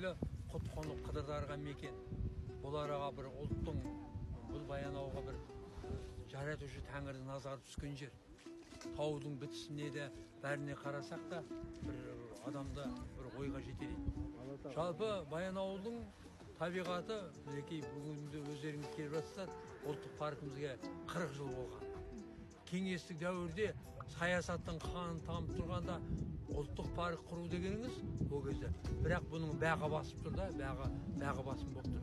ойлы құт-қонық қыдырдарға мекен. Оларға бір ұлттың, бұл Баянауылға бір жаратушы Тәңірдің назары түскен жер. Таудың бітісіне де бәріне қарасақ та бір адамда бір ойға жетер еді. Жалпы Баянауылдың табиғаты, мінекей бүгінде өздеріңіз келіп жатсыздар, ұлттық паркімізге 40 жыл болған. Кеңестік дәуірде саясаттың қанын тамып тұрғанда ұлттық парк құру дегеніңіз ол кезде. Бірақ бұның бағы басып тұр да, бағы басым болып тұр.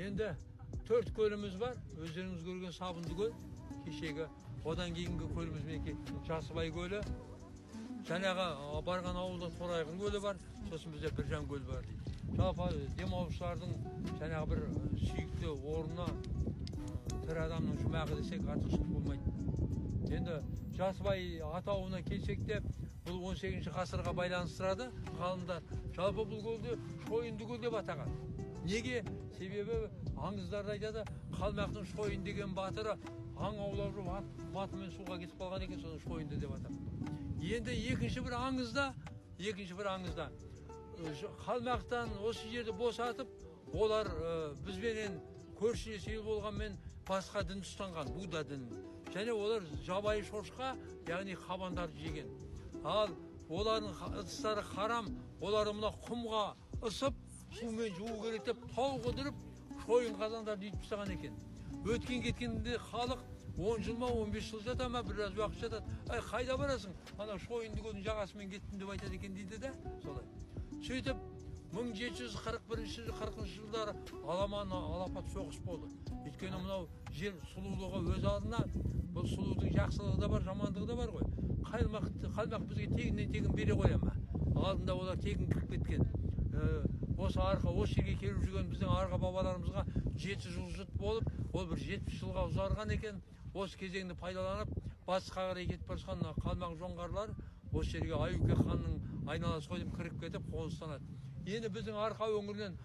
Енді 4 көліміз бар, өздеріңіз көрген Сабынды көл, кешегі. Одан кейінгі көліміз мінекей Жасыбай көлі. Жаңағы барған ауылда Торайғыр көлі бар, сосын бізде Біржан көлі бар дейді. Жалпы демалушылардың жаңағы бір сүйікті орнына тірі адамның жұмағы десек артықшылық болмайды. Енді Жасыбай атауына келсек те, бұл 18 ғасырға байланыстырады ғалымдар. Жалпы бұл көлді Шойынды көл деп атаған. Неге? Себебі аңыздарда айтады, Қалмақтың Шойын деген батыры аң аулап жүріп атымен суға кетіп қалған екен, соны Шойынды деп атаған. Енді екінші бір аңызда Қалмақтан осы жерді босатып, олар бізбенен көршілес ел болғанмен басқа дін ұстанған, Будда дінін. Және олар жабайы шошқа, яғни қабандарды жеген. Ал олардың ыдыстары харам, олар мына құмға ысып, сумен жуу керек деп тау қыдырып, шойын қазандарды үйтіп тастаған екен. Өткен кеткенде халық 10 жыл ма 15 жыл жата ма, біраз уақыт жатады. Қайда барасың? Ана Шойынды көлдің жағасымен кеттім деп айтады екен дейді де, солай. Сөйтіп 1741-40 жылдары аламан алапат соғыс болды. Өйткені мынау жер сұлулығы өз алдына, бұл сұлудың жақсылығы да бар, жамандығы да бар ғой. Қалмақ бізге тегіннен бере қоя ма? Алдында олар тегін кіріп кеткен. Осы жерге келіп жүрген біздің арғы бабаларымызға 7 жыл жұт болып, ол бір 70 жылға ұзарған екен. Осы кезеңді пайдаланып, батысқа қарай кетіп бара жатқан қалмақ жоңғарлар осы жерге Аюке ханның айналасы қойып кіріп кетіп қоныстанады. Енді біздің арқа өңірінен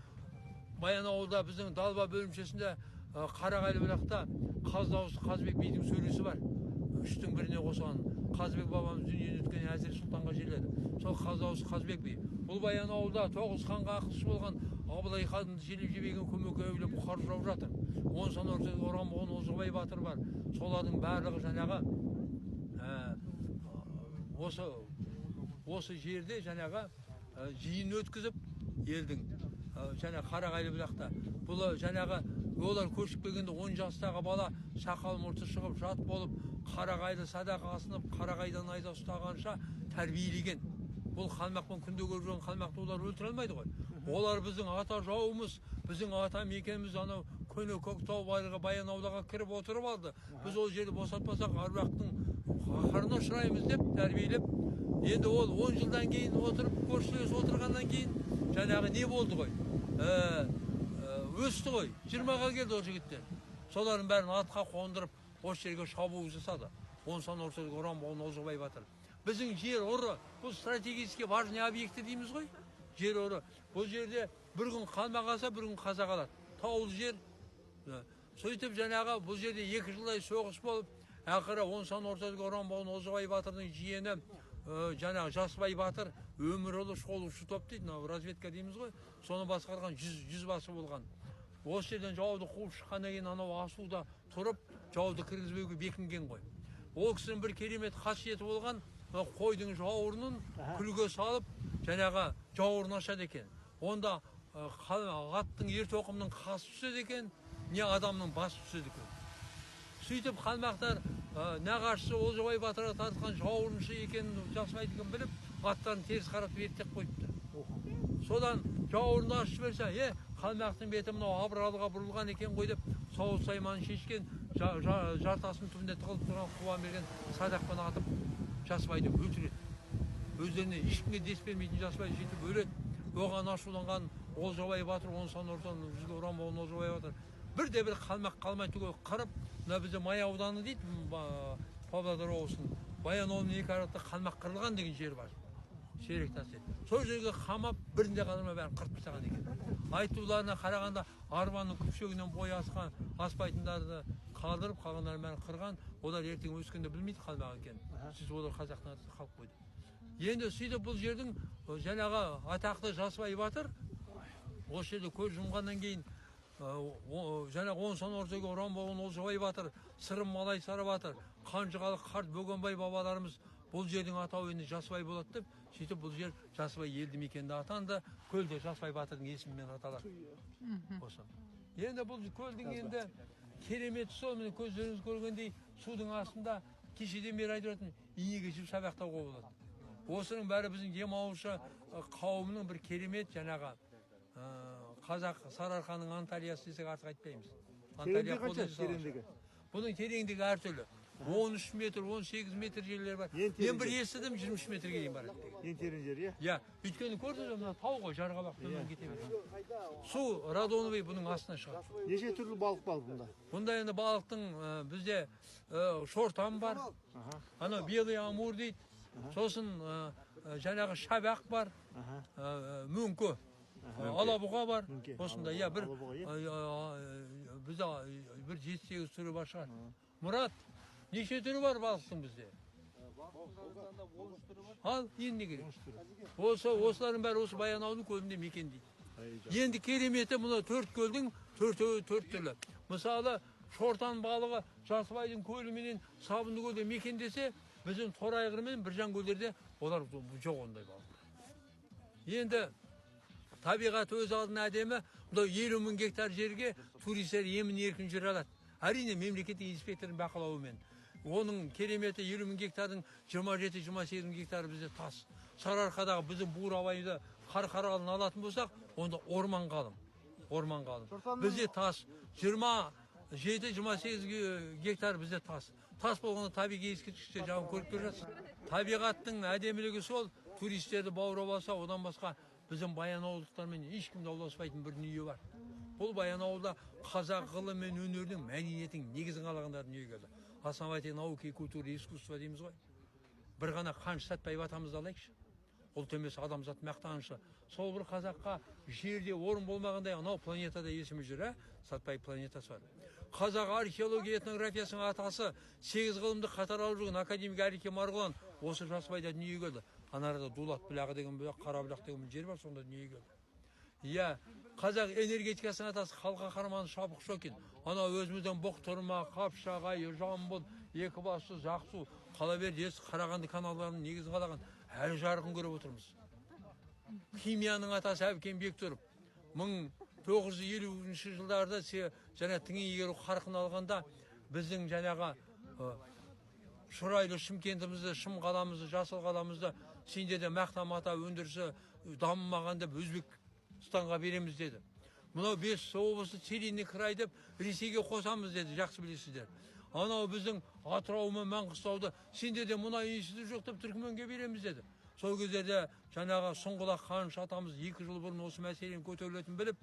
Баянауылда біздің Далба бөлімшесінде Қарағайлы бұлақта Қаздауысы Қазбек бидің сөресі бар. 3-тің біріне қосған Қазбек бабамыз дүниеден өткен Әзір Сұлтанға жерледі. Сол Қаздауысы Қазбек би. Бұл Баянауылда 9 ханға ақылшы болған Абылай ханды желеп жебеген көмекке әулеп бұқар жырау жатыр. 10 сан ортада Орамбоған Озғабай батыр бар. Солардың барлығы жаңағы осы жерде жаңағы жиын өткізіп елдің жаңа Қарағайлы бұлақта. Бұл жаңағы олар көшіп келгенде 10 жастағы бала сақал мұрты шығып жат болып, Қарағайды садақа асынып, Қарағайдан айда ұстағанша тәрбиелеген. Бұл қалмақпен күнде көріп жүрген қалмақты олар өлтіре алмайды ғой. Олар біздің ата жауымыз, біздің ата мекеніміз анау көне Көктау Баянауылға кіріп отырып алды. Біз ол жерді босатпасақ аруақтың қаһарына ұшыраймыз деп тәрбиелеп, енді ол 10 жылдан кейін отырып, көршілес отырғаннан кейін жаңағы не болды ғой? Өсті ғой, 20-ға келді ол жігіттер. Солардың бәрін атқа қондырып, осы жерге шабуыл жасады. 10 сан ортада Орамбоған Озғабай батыр. Біздің жер ұры, бұл стратегически важный объекті дейміз ғой. Жер ұры. Бұл жерде бір күн қалмақ алса, бір күн қазақ алады. Таулы жер. Сөйтіп жаңағы бұл жерде 2 жылдай соғыс болып, ақыры 10 сан ортада Орамбоған Озғабай батырдың жиені жаңағы Жасыбай батыр өмірұлы шолушы топ дейді, разведка дейміз ғой. Соны басқарған 100 басы болған. Осы жерден жауды қуып шыққаннан кейін анау асуда тұрып, жауды кіргізбеуге бекінген ғой. Ол кісінің бір керемет қасиеті болған, қойдың жауырынын күлге салып, жаңағы жауырын ашады екен. Онда аттың ер-тоқымның қасы түседі екен, не адамның басы түседі екен. Сөйтіп қалмақтар нағашысы Озғабай батырға тартқан жауырыншы екенін Жасыбайдікін біліп, аттарын теріс қаратып еттеп қойыпты. Содан жауырынды ашып берсе, қалмақтың беті мынау Абыралыға бұрылған екен ғой деп, Сауыт Сайманын шешкен, жартасының түбінде тығылып тұрған Құбан берген садақпен атып Жасыбайды өлтіреді. Өздеріне ешкімге дес бермейтін Жасыбайды жетіп өледі. Оған ашуланған Озғабай батыр, 10 сан ортадан Орамбоған Озғабай батыр бірде-бір қалмақ қалмай түгел қырып, мына бізде Май ауданы дейді, Павлодар облысының Баянауылдың 2 арасында қалмақ қырылған деген жер бар. Шерек тасы. Сол жерге қамап, бірінде қалдырмай бәрін қырып тастаған екен. Айтуларына қарағанда арбаның күпшегінен бойы аспайтындарды қалдырып, қалғандарын бәрін қырған. Олар ертең өскенде білмейді қалмақ екен. Сөйтіп олар қазақтың атынан қалып қойды. Енді сөйтіп бұл жердің жаңағы атақты Жасыбай батыр осы жерде көз жұмғаннан кейін жаңа 10 сан ортаға ұран болған Олжабай батыр, Сырым Малайсары батыр, Қанжығалы қарт Бөгенбай бабаларымыз бұл жердің атауы енді Жасыбай болады деп, сөйтіп бұл жер Жасыбай елді мекенде атанды, көлде Жасыбай батырдың есімімен аталады. Осы. Енді бұл көлдің енді кереметі сол, міне көздеріңіз көргендей судың астында кешеден бері айтып отыратын инеге жіп сабақтауға болады. Осының бәрі біздің демалушы қауымның бір керемет жаңағы қазақ Сарыарқаның Анталиясы десек артық айтпаймыз. Тереңдігі қанша тереңдігі? Бұның тереңдігі әртүрлі. 13 метр, 18 метр жерлер бар. Мен бір естідім 23 метрге дейін барады деген. Ең терең жер, иә? Иә, өйткені көрдіңіз мына тау ғой, жарғабақ төмен кете береді. Су Радоновый бұның астына шығады. Неше түрлі балық бар бұнда? Бұнда енді балықтың бізде шортан бар. Ана белый амур дейді. Сосын жаңағы шабақ бар. Мөңке. Алабұға бар. Осында, иә, бізде бір 7-8 түрі бар шығар. Мұрат, неше түрі бар балықтың бізде? Ал, енді керек. Осылардың бәрі осы Баянауылдың көлінде мекен дейді. Енді кереметі мұны 4 көлдің 4 түрлі. Мысалы, шортан балығы Жасыбайдың көліменен Сабынды көлде мекендесе, біздің Торайғыр мен Біржан көлдерде олар жоқ ондай балық. Енді табиғат өз алдына әдемі, 50 мың гектар жерге туристер емін еркін жүре алады. Әрине мемлекеттік инспектордың бақылауымен. Оның кереметі 50 мың гектардың 27-28 мың гектары бізде тас. Сарыарқадағы біздің Бурабайды Қарқаралыны алатын болсақ, онда орман қалың. Бізде тас 27-28 гектар бізде тас. Тас болғанда табиғи ескерткіштер жағын көріп жатсыз. Табиғаттың әдемілігі сол, туристерді баурап алса, одан басқа біздің Баянауылдықтармен ешкімді ауласпайтын бір дүние бар. Бұл Баянауылда қазақ ғылым мен өнердің мәдениетінің негізін қалағандар дүние келді. Основатель науки и культуры искусства дейміз ғой. Бір ғана Қаныш Сәтпаев атамызды алайықшы. Ұлт емес адамзат мақтанышы. Сол бір қазаққа жерде орын болмағандай анау планетада есімі жүр, Сәтпаев планетасы бар. Қазақ археология этнографиясының атасы 8 ғылымды қатар алып жүрген академик Әрике Марғұлан осы Жасыбайда дүние келді. Анарада Дулат бұлағы деген Қара бұлақ деген жер бар, сонда дүние келді. Иә, қазақ энергетикасының атасы Халқа Қарман Шапық Шокин. Ана өзімізден Бұқтырма, Қапшағай, Жамбыл, Екібастұз, Ақсу, Қалаберді, Қарағанды каналдарының негізін қалаған әлі жарқын көріп отырмыз. Химияның атасы Әбікен Бектұров 1950 жылдарда жаңа тыңы егеру қарқын алғанда біздің жаңаға Шұрайлы Шымкентімізді, Шым қаламызды, Жасыл қаламызды сенде де мақта мата өндірісі дамымаған деп Өзбекстанға береміз деді. Мынау 5 облысы целинный край деп Ресейге қосамыз деді, жақсы білесіздер. Анау біздің Атырау мен Маңғыстауды сенде де мұнай институты жоқ деп Түркіменге береміз деді. Сол кездерде жаңағы Сұңғылақ Қаныш атамыз 2 жыл бұрын осы мәселені көтерілетінін біліп,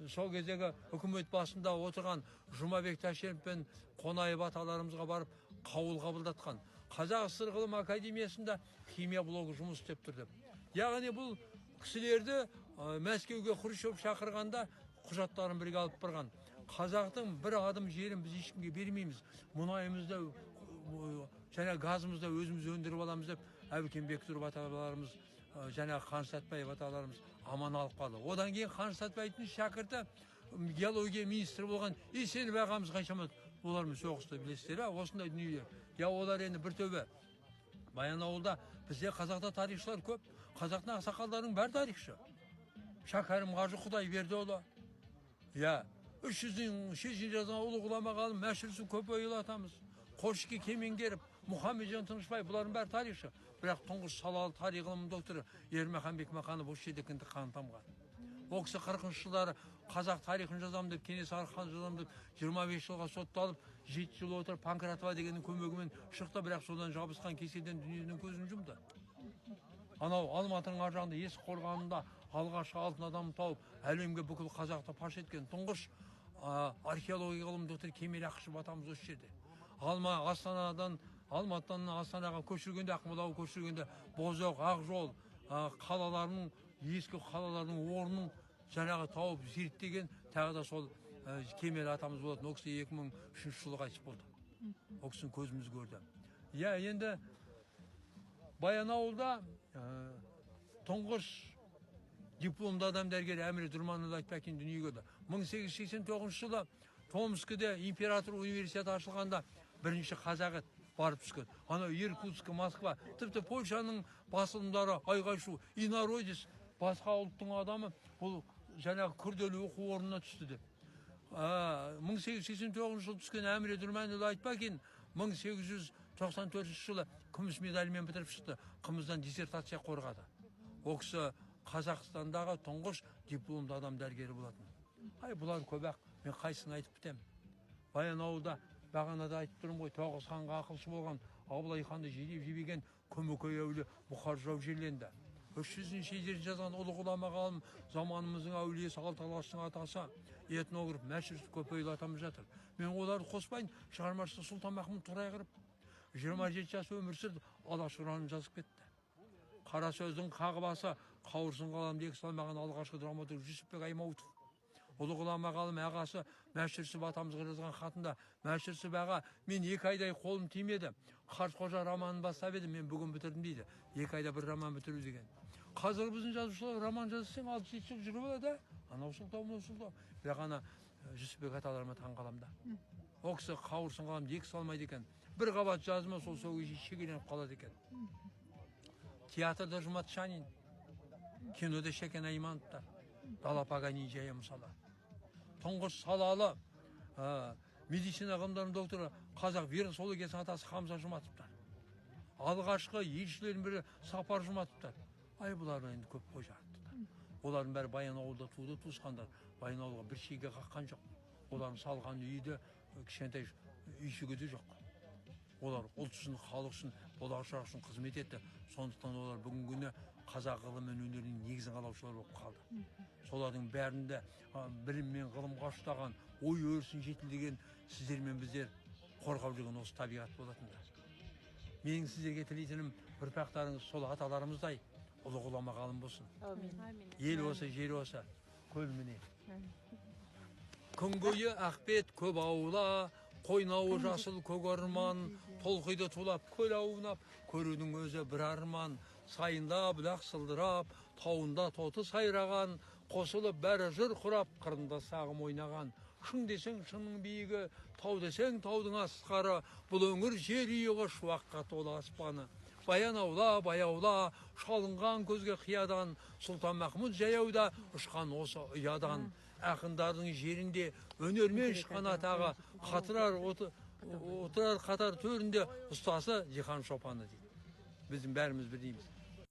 сол кездегі үкімет басында отырған Жұмабек Тәшенов пен Қонаев аталарымызға барып қаулы қабылдатқан. Қазақ СССР ғылым академиясында химия блогы жұмыс істеп тұр деп. Яғни бұл кісілерді Мәскеуге Хрущев шақырғанда құжаттарын бірге алып барған. Қазақтың бір адым жерін біз ешкімге бермейміз. Мұнайымызды, және газымызды өзіміз өндіріп аламыз деп Әбікен Бектұров аталарымыз, және Қаныш Сәтпаев аталарымыз аман алып қалды. Одан кейін Қаныш Сәтпаевтың шәкірті геология министрі болған Есенов ағамыз қаншама олармен соғысты, білесіздер, осындай дүниелер. Я олар енді бір төбе. Баянауылда бізде қазақта тарихшылар көп. Қазақтың ақсақалдарының бәрі тарихшы. Шәкәрім Қажы Құдайбердіұлы. Я 300-дің шешін жазған ұлы ғұлама ғалым Мәшірсу Көпейұлы атамыз. Қошке Кемеңгеров, Мұхамеджан Тынышбаев, бұлардың бәрі тарихшы. Бірақ тұңғыш салалы тарих ғылымының докторы Ермахан Бекмаханов осы жерде қан тамған. Ол кісі 40-шы жылдары қазақ тарихын жазамын деп, Кенесары хан жазамын деп 25 жылға сотталып, 7 жыл отырып Панкратова дегеннің көмегімен шықты, бірақ содан жабысқан кеселден дүниеден көзін жұмды. Анау Алматының ар жағында Есік қорғанында алғашқы алтын адам тауып, әлемге бүкіл қазақты паш еткен тұңғыш археология ғылым доктор Кемел Ақышев атамыз осы жерде. Алматыдан Астанаға көшіргенде, Ақмолаға көшіргенде Бозоқ, Ақжол қалаларының, ескі қалаларының орнын жаңағы тауып зерттеген тағы да сол Кемел атамыз болатын. Ол кісі 2003 жылы қайтыс болды. Ол кісінің көзіміз көрді. Я енді Баянауылда тұңғыш дипломды адам дәрігері Әміре Дұрманұлы Айтбәкин дүниеге келді. 1889 жылы Томскіде император университеті ашылғанда бірінші қазақ еді барып түскен. Ана Иркутск, Москва, тіпті Польшаның басылымдары айғай-шу, инородец, басқа ұлттың адамы бұл жаңағы күрделі оқу орнына түсті деп. 1889 жылы түскен Әміре Дұрманұлы Айтбәкин 1894 жылы күміс медальмен бітіріп шықты. Қымыздан диссертация қорғады. Ол кісі Қазақстандағы тұңғыш дипломды адам дәрігері болатын. Бұлар көбәк, мен қайсын айтып бітем. Баянауылда бағанада айтып тұрмын ғой, Тоғыз ханға ақылшы болған Абылай ханды жебеген Көмекей әулие Бұқар жау жерленді. 300 шежірін жазған ұлы ғұлама ғалым заманымыздың әулиесі Алталаштың атасы этнограф Мәшіров Көпейлі атамыз жатыр. Мен оларды қоспайын, шығармашысы Сұлтанмахмұт Торайғыров 27 жас өмір сүрді, Алашұранын жазып кетті. Қара сөздің қағыбасы қауырсын қаламды екі салмаған алғашқы драматург Жүсіпбек Аймауытов. Ұлы ғұлама ғалым ағасы Мәшірсіп атамызға жазған хатында, Мәшірсіп аға, мен 2 айдай қолым тимеді. Қартқожа романын бастап едім, мен бүгін бітірдім дейді. 2 айда бір роман бітіру деген. Қазір біздің жазушылар роман жазсаң 6-7 жыл жүріп алады. Анау сылтау, мынау сылтау. Бірақ ана Жүсіпбек аталарыма таң қаламда. Ол кісі қауырсын қаламды екі салмайды екен. Бір қабат жазма сол сөзге шегеленіп қалады екен. Театрда Жұмат Шанин, кинода Шәкен Аймановтар, Дала Паганини мысалы. Тұңғыш салалы медицина ғылымдарының докторы қазақ вирусологиясының атасы Хамза Жұматовтар. Алғашқы елшілердің бірі Сапар Жұматовтар. Бұлар енді көп қой жарттыдар. Олардың бәрі Баянауылда туды, туысқандар. Баянауылға бір шеге қаққан жоқ. Олардың салған үйді кішкентай үйшігі де жоқ. Олар ұлт үшін, халық үшін, болашақ үшін қызмет етті. Сондықтан олар бүгінгі күні қазақ ғылым мен өнерінің негізін қалаушылар болып қалды. Солардың бәрінде білім мен ғылымға ұштаған, ой өрісін жетілдеген сіздер мен біздер қорғап жүрген осы табиғат болатындар. Менің сіздерге тілейтінім ұрпақтарыңыз сол аталарымыздай ұлы ғұлама ғалым болсын. Ел осы, жер осы, көл міне. Күн көйі ақбет көп аула, қойнауы жасыл көк орман, толқиды тулап көл аунап, көрудің өзі бір арман. Сайында бұлақ сылдырап, тауында тоты сайраған, қосылып бәрі жыр құрап, қырында сағым ойнаған. Шың десең шыңның биігі, тау десең таудың асқары, бұл өңір жер иығы шуаққа толы аспаны. Баянаула, баяула, шалынған көзге қиядан, Сұлтанмахмұт жаяуда ұшқан осы ұядан. Ақындардың жерінде өнермен шыққан атағы, отырар қатар төрінде ұстасы Дихан Шопаны дейді. Біздің бәріміз бір дейміз.